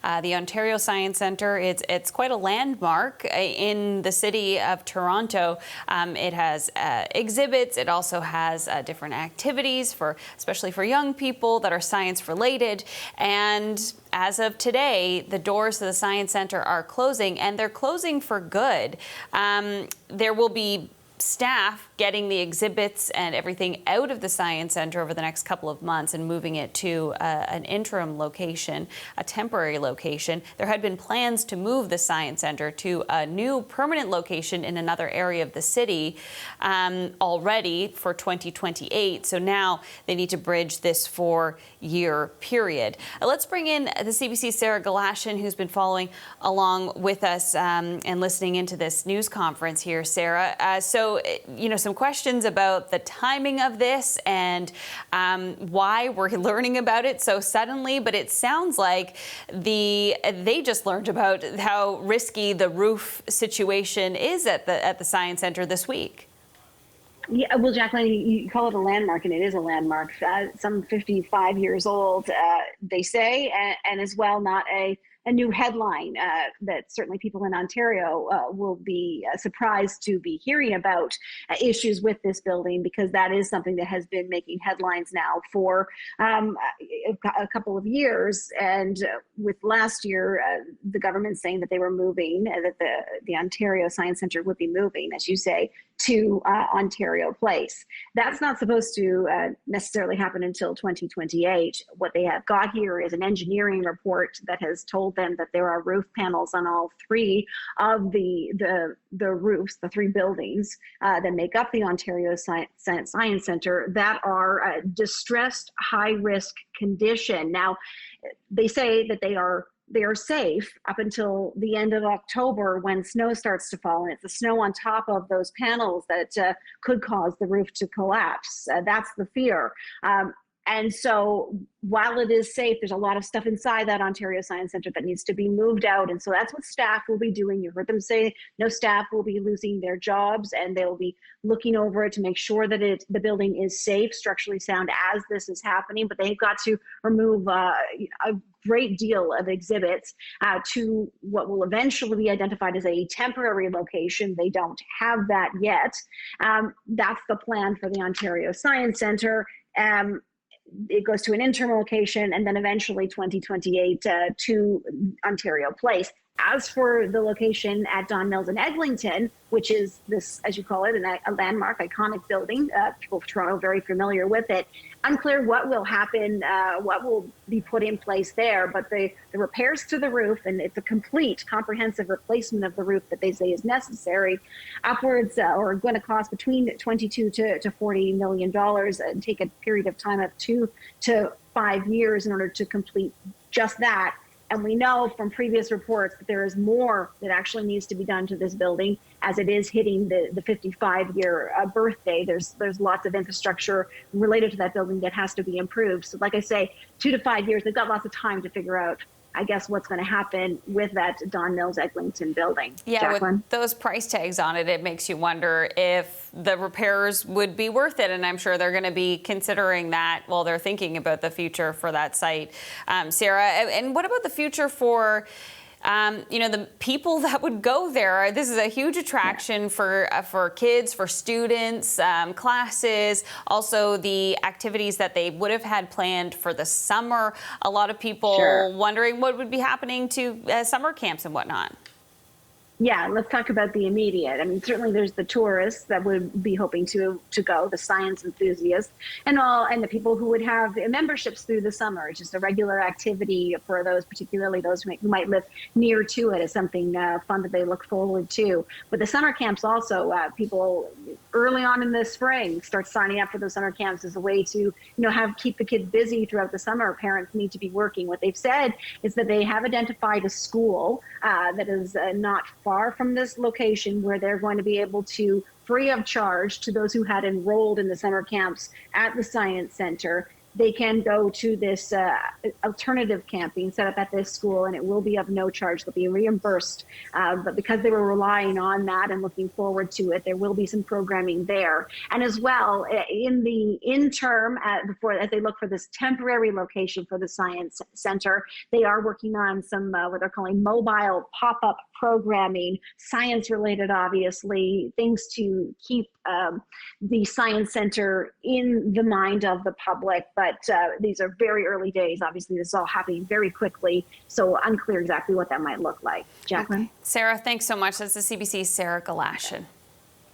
The Ontario Science Centre, it's quite a landmark in the city of Toronto. It has exhibits. It also has different activities especially for young people that are science related. And as of today, the doors to the Science Centre are closing, and they're closing for good. There will be staff getting the exhibits and everything out of the Science Centre over the next couple of months and moving it to an interim location, a temporary location. There had been plans to move the Science Centre to a new permanent location in another area of the city already for 2028. So now they need to bridge this 4-year period. Let's bring in the CBC's Sarah Galashan, who's been following along with us and listening into this news conference here. Sarah, some questions about the timing of this and why we're learning about it so suddenly, but it sounds like they just learned about how risky the roof situation is at the Science Centre this week. Yeah, well, Jacqueline, you call it a landmark, and it is a landmark. Some 55 years old, they say, and as well not a new headline that certainly people in Ontario will be surprised to be hearing about issues with this building, because that is something that has been making headlines now for a couple of years. And with last year, the government saying that they were moving, that the Ontario Science Centre would be moving, as you say, to Ontario Place. That's not supposed to necessarily happen until 2028. What they have got here is an engineering report that has told them that there are roof panels on all three of the roofs, the three buildings that make up the Ontario Science Centre, that are distressed, high-risk condition. Now, they say that they are safe up until the end of October, when snow starts to fall, and it's the snow on top of those panels that could cause the roof to collapse. That's the fear. And so while it is safe, there's a lot of stuff inside that Ontario Science Centre that needs to be moved out. And so that's what staff will be doing. You heard them say no staff will be losing their jobs, and they'll be looking over it to make sure that the building is safe, structurally sound as this is happening. But they've got to remove a great deal of exhibits to what will eventually be identified as a temporary location. They don't have that yet. That's the plan for the Ontario Science Centre. It goes to an interim location, and then eventually 2028 to Ontario Place. As for the location at Don Mills in Eglinton, which is this, as you call it, a landmark, iconic building, people of Toronto very familiar with it, unclear what will happen, what will be put in place there, but the repairs to the roof, and it's a complete, comprehensive replacement of the roof that they say is necessary, upwards or going to cost between $22 to $40 million, and take a period of time of 2 to 5 years in order to complete just that. And we know from previous reports that there is more that actually needs to be done to this building as it is hitting the 55-year birthday. There's lots of infrastructure related to that building that has to be improved. So like I say, 2 to 5 years, they've got lots of time to figure out, I guess, what's going to happen with that Don Mills Eglinton building. Yeah, Jacqueline? With those price tags on it, it makes you wonder if the repairs would be worth it. And I'm sure they're going to be considering that while they're thinking about the future for that site. Sarah, and what about the future for the people that would go there? This is a huge attraction for kids, for students, classes, also the activities that they would have had planned for the summer. A lot of people wondering what would be happening to summer camps and whatnot. Yeah, let's talk about the immediate. I mean, certainly there's the tourists that would be hoping to go, the science enthusiasts, and the people who would have memberships through the summer. It's just a regular activity for those, particularly those who might live near to it, as something fun that they look forward to. But the summer camps also, people early on in the spring start signing up for those summer camps as a way to keep the kids busy throughout the summer. Parents need to be working. What they've said is that they have identified a school that is not far from this location, where they're going to be able to, free of charge to those who had enrolled in the summer camps at the Science Centre, they can go to this alternative camping set up at this school, and it will be of no charge. They'll be reimbursed. But because they were relying on that and looking forward to it, there will be some programming there. And as well, in the interim, as they look for this temporary location for the Science Center, they are working on some what they're calling mobile pop-up programming, science-related, obviously, things to keep the Science Center in the mind of the public. But these are very early days. Obviously, this is all happening very quickly, so unclear exactly what that might look like. Jacqueline? Okay. Sarah, thanks so much. That's the CBC's Sarah Galashan.